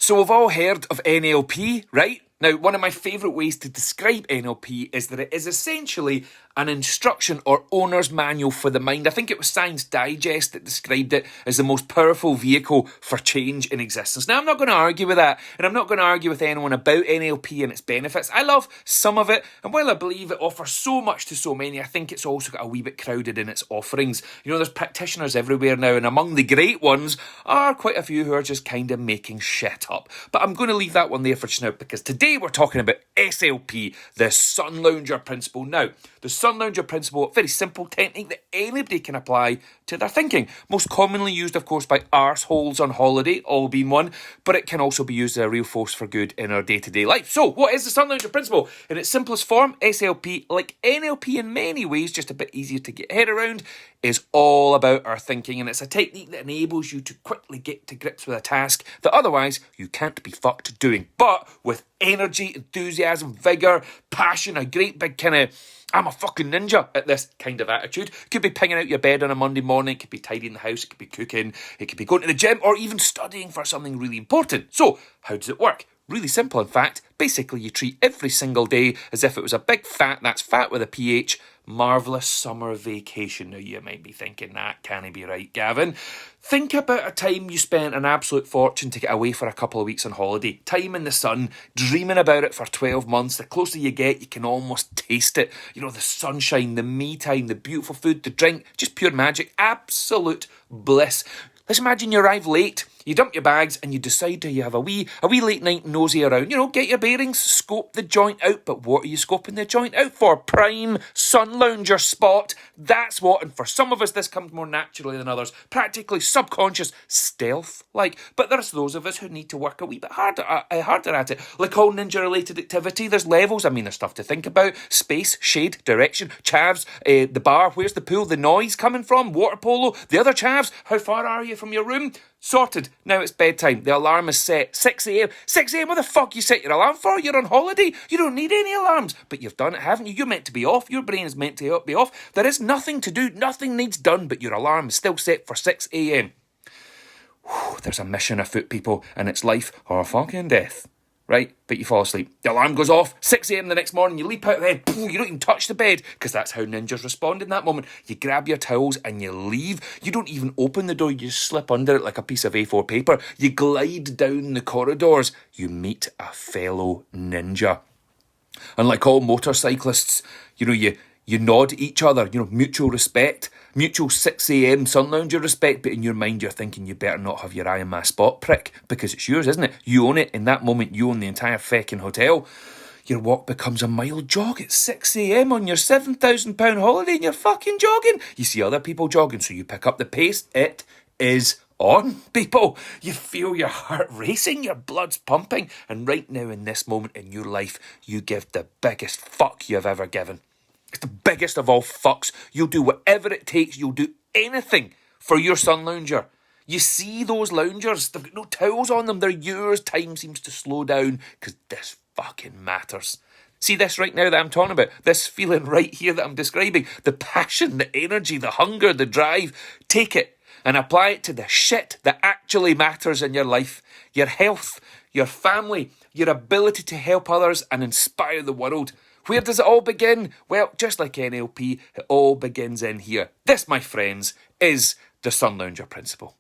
So we've all heard of NLP, right? Now, one of my favourite ways to describe NLP is that it is essentially an instruction or owner's manual for the mind. I think it was Science Digest that described it as the most powerful vehicle for change in existence. Now, I'm not going to argue with that, and I'm not going to argue with anyone about NLP and its benefits. I love some of it, and while I believe it offers so much to so many, I think it's also got a wee bit crowded in its offerings. You know, there's practitioners everywhere now, and among the great ones are quite a few who are just kind of making shit up. But I'm going to leave that one there for just now, because today we're talking about SLP, the Sun Lounger Principle. Now, the Sun Lounger Principle, a very simple technique that anybody can apply to their thinking. Most commonly used, of course, by arseholes on holiday, all being one, but it can also be used as a real force for good in our day-to-day life. So, what is the Sun Lounger Principle? In its simplest form, SLP, like NLP in many ways, just a bit easier to get head around, is all about our thinking, and it's a technique that enables you to quickly get to grips with a task that otherwise you can't be fucked doing, but with energy, enthusiasm, vigour, passion, a great big kind of I'm a fucking ninja at this kind of attitude. Could be pinging out your bed on a Monday morning, it could be tidying the house, it could be cooking, it could be going to the gym, or even studying for something really important. So, how does it work? Really simple, in fact. Basically, you treat every single day as if it was a big fat, that's fat with a PH, marvellous summer vacation. Now, you might be thinking, that can't be right, Gavin. Think about a time you spent an absolute fortune to get away for a couple of weeks on holiday. Time in the sun, dreaming about it for 12 months. The closer you get, you can almost taste it. You know, the sunshine, the me time, the beautiful food, the drink, just pure magic, absolute bliss. Let's imagine you arrive late, you dump your bags and you decide you have a wee late night nosy around. You know, get your bearings, scope the joint out. But what are you scoping the joint out for? Prime sun lounger spot. That's what, and for some of us this comes more naturally than others. Practically subconscious, stealth-like. But there's those of us who need to work a wee bit harder at it. Like all ninja-related activity, there's levels. I mean, there's stuff to think about. Space, shade, direction, chavs, the bar, where's the pool, the noise coming from, water polo, the other chavs, how far are you from your room? Sorted. Now it's bedtime. The alarm is set. 6 a.m. 6 a.m. What the fuck you set your alarm for? You're on holiday. You don't need any alarms. But you've done it, haven't you? You're meant to be off. Your brain is meant to be off. There is nothing to do. Nothing needs done. But your alarm is still set for 6 a.m. There's a mission afoot, people. And it's life or fucking death. Right? But you fall asleep. The alarm goes off. 6 a.m. the next morning. You leap out of bed. You don't even touch the bed. Because that's how ninjas respond in that moment. You grab your towels and you leave. You don't even open the door. You just slip under it like a piece of A4 paper. You glide down the corridors. You meet a fellow ninja. And like all motorcyclists, you nod at each other, mutual respect, mutual 6 a.m. sun lounger respect, but in your mind you're thinking you better not have your eye in my spot, prick, because it's yours, isn't it? You own it. In that moment, you own the entire feckin' hotel. Your walk becomes a mile jog at 6 a.m. on your £7,000 holiday and you're fucking jogging. You see other people jogging, so you pick up the pace. It is on, people. You feel your heart racing, your blood's pumping, and right now in this moment in your life, you give the biggest fuck you've ever given. It's the biggest of all fucks. You'll do whatever it takes. You'll do anything for your sun lounger. You see those loungers, they've got no towels on them. They're yours. Time seems to slow down because this fucking matters. See this right now that I'm talking about? This feeling right here that I'm describing? The passion, the energy, the hunger, the drive. Take it and apply it to the shit that actually matters in your life. Your health, your family, your ability to help others and inspire the world. Where does it all begin? Well, just like NLP, it all begins in here. This, my friends, is the Sun Lounger Principle.